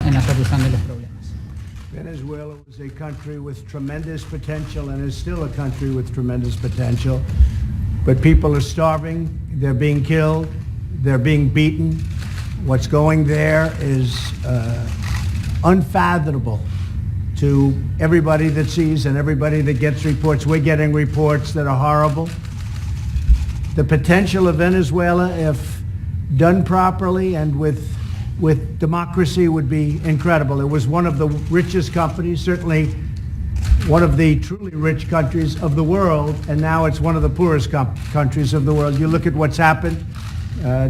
en la solución de los problemas. Venezuela was a country with tremendous potential and is still a country with tremendous potential. But people are starving, they're being killed, they're being beaten. What's going there is unfathomable to everybody that sees and everybody that gets reports. We're getting reports that are horrible. The potential of Venezuela, if done properly and with democracy, would be incredible. It was one of the richest companies, certainly one of the truly rich countries of the world, and now it's one of the poorest countries of the world. You look at what's happened.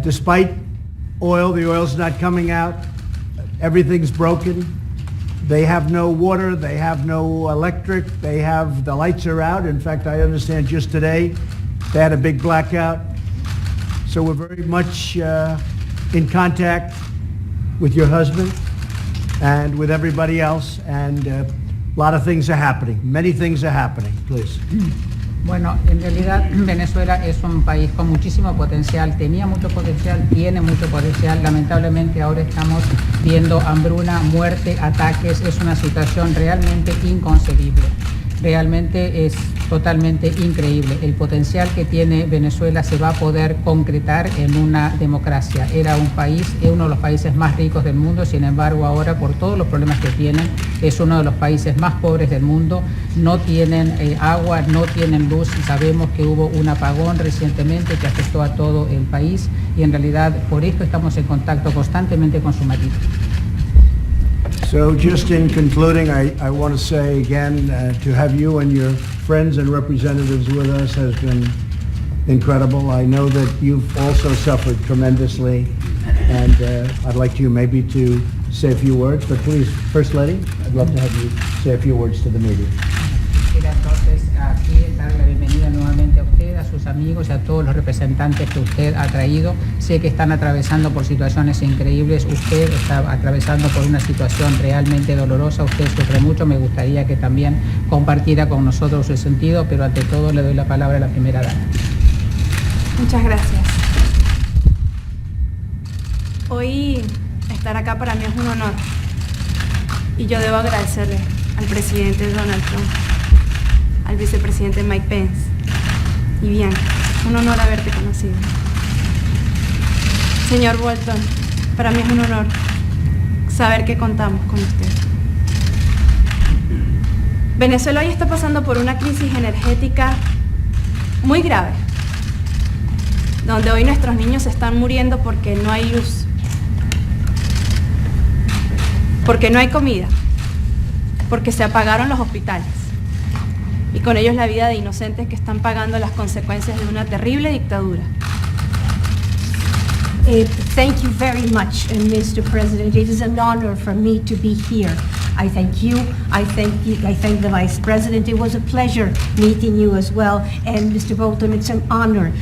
Despite oil, the oil's not coming out. Everything's broken. They have no water. They have no electric. The lights are out. In fact, I understand just today they had a big blackout. So we're very much in contact with your husband and with everybody else, and a lot of things are happening. Many things are happening. Please. Bueno, en realidad Venezuela es un país con muchísimo potencial, tenía mucho potencial, tiene mucho potencial. Lamentablemente ahora estamos viendo hambruna, muerte, ataques. Es una situación realmente inconcebible. Realmente es totalmente increíble. El potencial que tiene Venezuela se va a poder concretar en una democracia. Era un país, es uno de los países más ricos del mundo, sin embargo ahora por todos los problemas que tienen es uno de los países más pobres del mundo. No tienen agua, no tienen luz. Sabemos que hubo un apagón recientemente que afectó a todo el país y en realidad por esto estamos en contacto constantemente con su marido. So just in concluding, I want to say again, to have you and your friends and representatives with us has been incredible. I know that you've also suffered tremendously, and I'd like you maybe to say a few words, but please, First Lady, I'd love to have you say a few words to the media. Quisiera entonces aquí darle la bienvenida nuevamente a usted, a sus amigos y a todos los representantes que usted ha traído. Sé que están atravesando por situaciones increíbles, usted está atravesando por una situación realmente dolorosa, usted sufre mucho. Me gustaría que también compartiera con nosotros su sentido, pero ante todo le doy la palabra a la primera dama. Muchas gracias. Hoy estar acá para mí es un honor y yo debo agradecerle al presidente Donald Trump, al vicepresidente Mike Pence y Bianca. Un honor haberte conocido. Señor Bolton, para mí es un honor saber que contamos con usted. Venezuela hoy está pasando por una crisis energética muy grave, donde hoy nuestros niños están muriendo porque no hay luz, porque no hay comida, porque se apagaron los hospitales y con ellos la vida de inocentes que están pagando las consecuencias de una terrible dictadura. Thank you very much, Mr. President. It is an honor for me to be here. I thank you. I thank the Vice President. It was a pleasure meeting you as well. And Mr. Bolton, it's an honor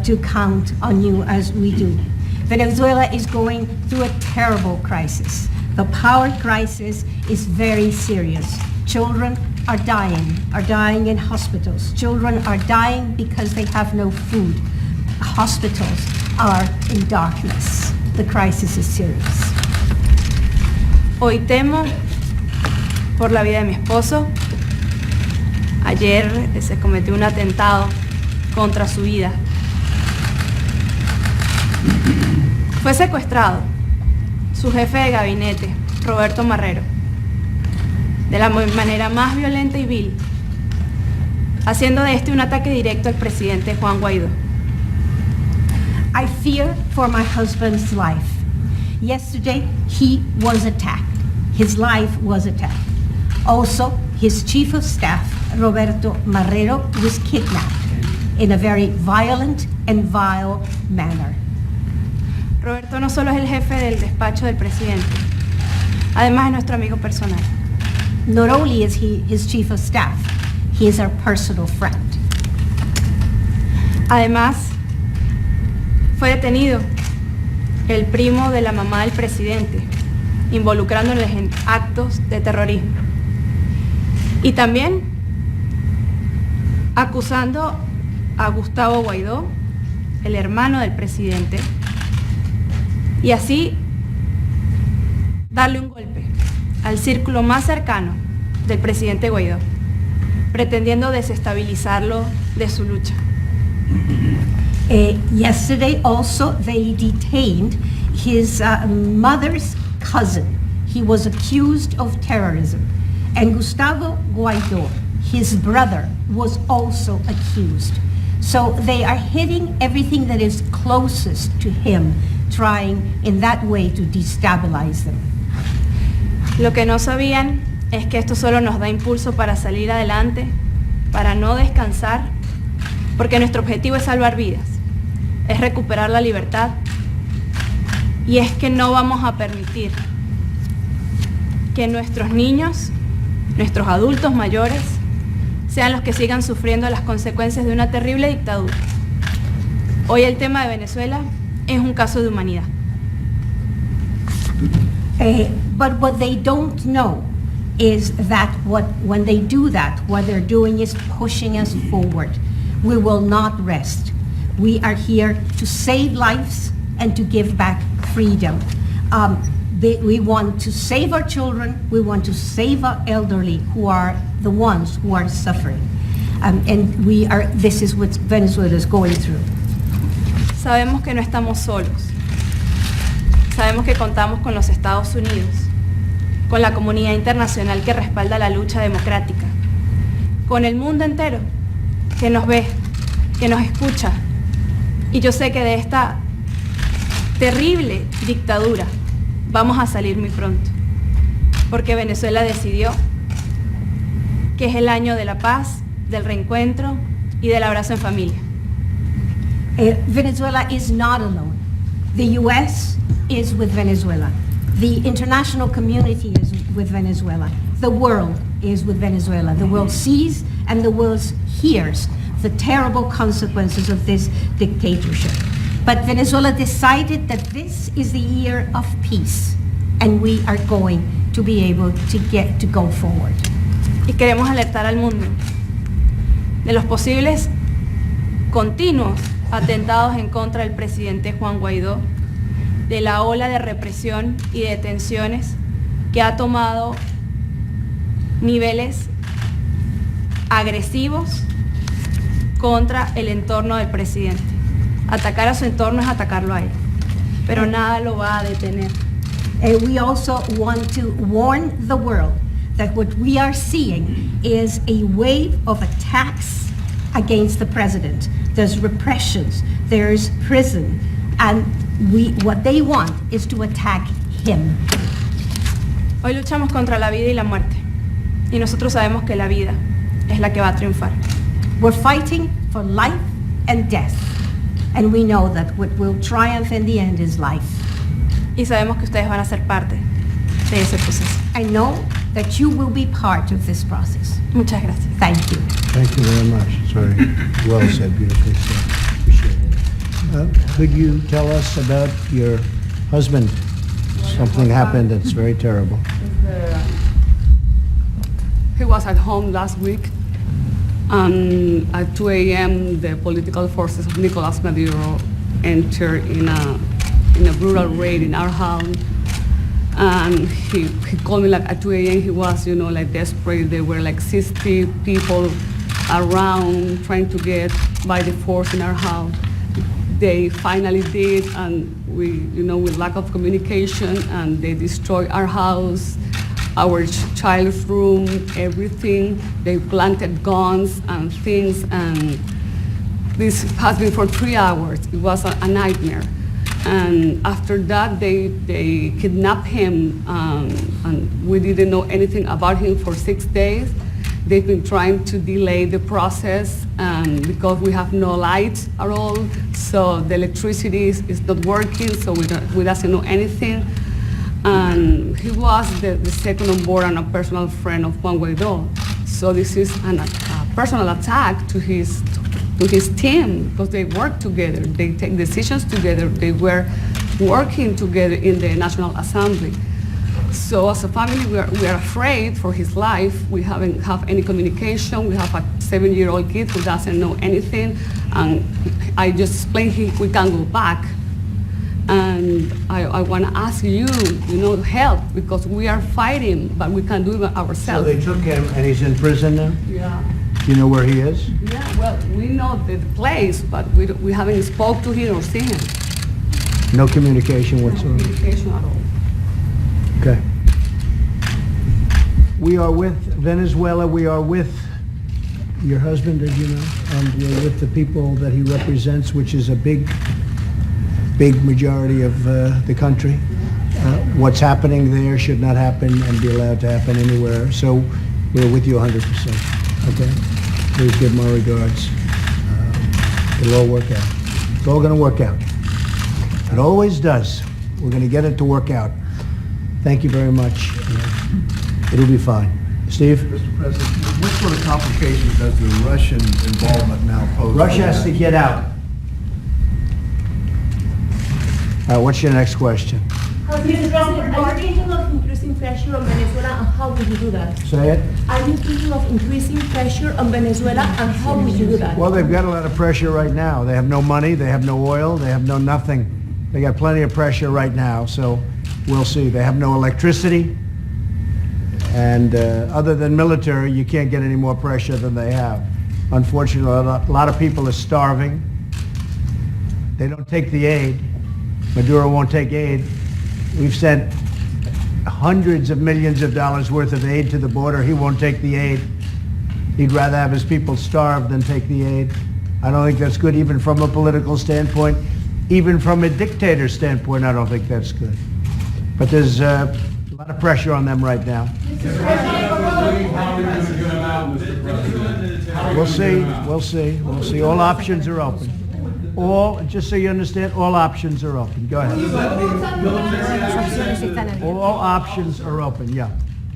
to count on you as we do. Venezuela is going through a terrible crisis. The power crisis is very serious. Children are dying in hospitals. Children are dying because they have no food. Hospitals are in darkness. The crisis is serious. Hoy temo por la vida de mi esposo. Ayer se cometió un atentado contra su vida. Fue secuestrado su jefe de gabinete, Roberto Marrero, de la manera más violenta y vil, haciendo de este un ataque directo al presidente Juan Guaidó. I fear for my husband's life. Yesterday, he was attacked. His life was attacked. Also, his chief of staff, Roberto Marrero, was kidnapped in a very violent and vile manner. Roberto no solo es el jefe del despacho del presidente, además es nuestro amigo personal. Not only is he his chief of staff, he is our personal friend. Además, fue detenido el primo de la mamá del presidente, involucrándoles en actos de terrorismo. Y también acusando a Gustavo Guaidó, el hermano del presidente, y así darle un golpe al círculo más cercano del presidente Guaidó, pretendiendo desestabilizarlo de su lucha. Yesterday also they detained his mother's cousin. He was accused of terrorism. And Gustavo Guaidó, his brother, was also accused. So they are hitting everything that is closest to him, trying in that way to destabilize them. Lo que no sabían es que esto solo nos da impulso para salir adelante, para no descansar, porque nuestro objetivo es salvar vidas, es recuperar la libertad, y es que no vamos a permitir que nuestros niños, nuestros adultos mayores, sean los que sigan sufriendo las consecuencias de una terrible dictadura. Hoy el tema de Venezuela es un caso de humanidad. But what they don't know is that when they do that, what they're doing is pushing us forward. We will not rest. We are here to save lives and to give back freedom. We want to save our children, we want to save our elderly who are the ones who are suffering. And this is what Venezuela is going through. Sabemos que no estamos solos. Sabemos que contamos con los Estados Unidos, con la comunidad internacional que respalda la lucha democrática, con el mundo entero que nos ve, que nos escucha. Y yo sé que de esta terrible dictadura vamos a salir muy pronto, porque Venezuela decidió que es el año de la paz, del reencuentro y del abrazo en familia. Venezuela is not alone. The U.S. is with Venezuela. The international community is with Venezuela. The world is with Venezuela. The world sees and the world hears the terrible consequences of this dictatorship. But Venezuela decided that this is the year of peace, and we are going to be able to go forward. Y queremos alertar al mundo de los posibles continuos atentados en contra del presidente Juan Guaidó, de la ola de represión y de detenciones que ha tomado niveles agresivos contra el entorno del presidente. Atacar a su entorno es atacarlo a él, pero nada lo va a detener. We also want to warn the world that what we are seeing is a wave of attacks against the president. There's repressions, there's prison, and what they want is to attack him. Hoy luchamos contra la vida y la muerte, y nosotros sabemos que la vida es la que va a triunfar. We're fighting for life and death, and we know that what will triumph in the end is life. Y sabemos que ustedes van a ser parte de ese proceso. I know that you will be part of this process. Muchas gracias. Thank you. Thank you very much. It's very well said, beautifully said. Appreciate it. Could you tell us about your husband? Something happened that's very terrible. He was at home last week, and at 2 a.m. the political forces of Nicolás Maduro entered in a brutal raid in our home. And he called me like at 2 a.m. He was, like desperate. There were like 60 people around trying to get by the force in our house. They finally did, and we, with lack of communication, and they destroyed our house, our child's room, everything. They planted guns and things, and this has been for 3 hours. It was a nightmare. And after that, they kidnapped him, and we didn't know anything about him for 6 days. They've been trying to delay the process because we have no light at all, so the electricity is not working, so we doesn't know anything. And he was the second on board and a personal friend of Juan Guaidó. So this is a personal attack to his team, because they work together, they take decisions together, they were working together in the National Assembly. So as a family, we are afraid for his life. We haven't have any communication. We have a 7-year-old kid who doesn't know anything. And I just explained we can't go back. And I want to ask you, help, because we are fighting, but we can't do it So ourselves. they took him, and he's in prison now? Yeah. Do you know where he is? Yeah, well, we know the place, but we haven't spoke to him or seen him. No communication No whatsoever? communication at all. Okay. We are with Venezuela, we are with your husband, did you know? And you're with the people that he represents, which is a big majority of the country. What's happening there should not happen and be allowed to happen anywhere. So we're with you 100%, okay? Please give my regards. It'll all work out. It's all gonna work out. It always does. We're gonna get it to work out. Thank you very much. It'll be fine. Steve? Mr. President, what sort of complications does the Russian involvement now pose? Russia has to get out. All right, what's your next question? Mr. President, are you thinking of increasing pressure on Venezuela, and how would you do that? Say it. Are you thinking of increasing pressure on Venezuela, and how would you do that? Well, they've got a lot of pressure right now. They have no money, they have no oil, they have no nothing. They got plenty of pressure right now, so we'll see. They have no electricity, and other than military, you can't get any more pressure than they have. Unfortunately, a lot of people are starving. They don't take the aid. Maduro won't take aid. We've sent hundreds of millions of dollars worth of aid to the border. He won't take the aid. He'd rather have his people starve than take the aid. I don't think that's good, even from a political standpoint. Even from a dictator standpoint, I don't think that's good. But there's a lot of pressure on them right now. We'll see. All options are open. Just so you understand, all options are open. Go ahead. All options are open, yeah.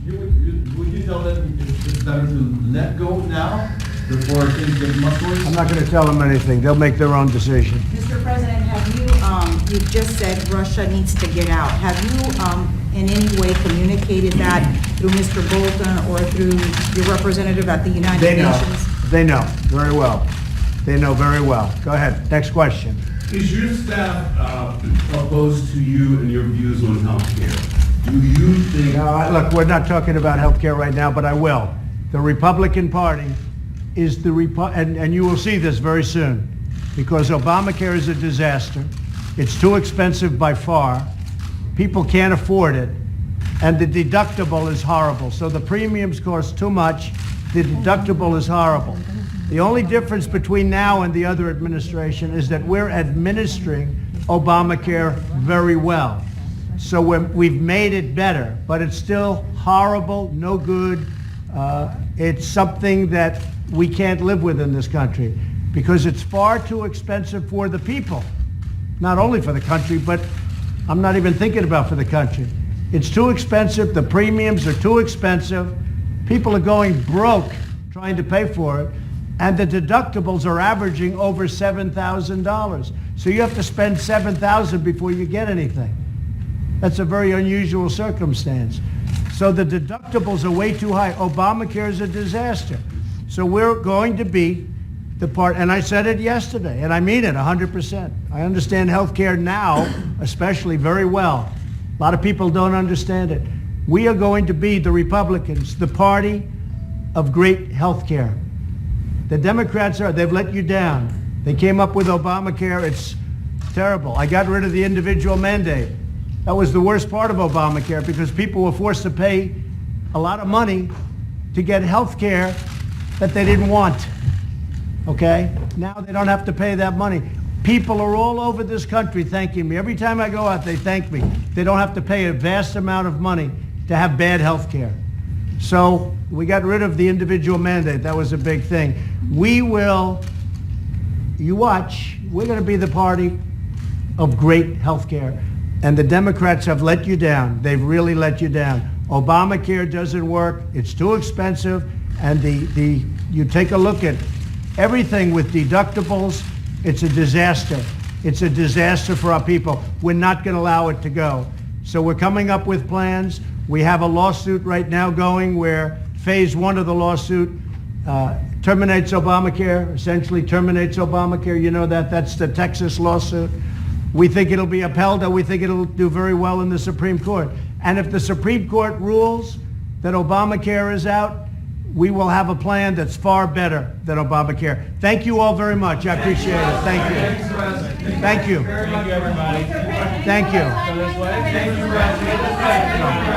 Would you tell them it's better to let go now before things get much worse? I'm not going to tell them anything. They'll make their own decision. Mr. President, have you, you just said Russia needs to get out. Have you in any way communicated that through Mr. Bolton or through your representative at the United Nations? They know very well. They know very well. Go ahead. Next question. Is your staff opposed to you and your views on healthcare? Do you think... No, look, we're not talking about health care right now, but I will. The Republican Party is the... and you will see this very soon, because Obamacare is a disaster. It's too expensive by far. People can't afford it. And the deductible is horrible. So the premiums cost too much. The deductible is horrible. The only difference between now and the other administration is that we're administering Obamacare very well. So we've made it better, but it's still horrible, no good. It's something that we can't live with in this country because it's far too expensive for the people. Not only for the country, but I'm not even thinking about for the country. It's too expensive, the premiums are too expensive, people are going broke trying to pay for it, and the deductibles are averaging over $7,000. So you have to spend $7,000 before you get anything. That's a very unusual circumstance. So the deductibles are way too high. Obamacare is a disaster. So we're going to be the part, and I said it yesterday, and I mean it 100%. I understand healthcare now, especially very well. A lot of people don't understand it. We are going to be, the Republicans, the party of great healthcare. The Democrats they've let you down. They came up with Obamacare, it's terrible. I got rid of the individual mandate. That was the worst part of Obamacare because people were forced to pay a lot of money to get health care that they didn't want, okay? Now they don't have to pay that money. People are all over this country thanking me. Every time I go out, they thank me. They don't have to pay a vast amount of money to have bad health care. So we got rid of the individual mandate. That was a big thing. We will, you watch, we're going to be the party of great health care. And the Democrats have let you down. They've really let you down. Obamacare doesn't work. It's too expensive. And you take a look at everything with deductibles. It's a disaster. It's a disaster for our people. We're not going to allow it to go. So we're coming up with plans. We have a lawsuit right now going where phase one of the lawsuit terminates Obamacare, essentially terminates Obamacare. You know that. That's the Texas lawsuit. We think it'll be upheld, or we think it'll do very well in the Supreme Court. And if the Supreme Court rules that Obamacare is out, we will have a plan that's far better than Obamacare. Thank you all very much. I appreciate it. Thank you. Thank you. Thank you, everybody. Thank you. Go this way. Thank you, President.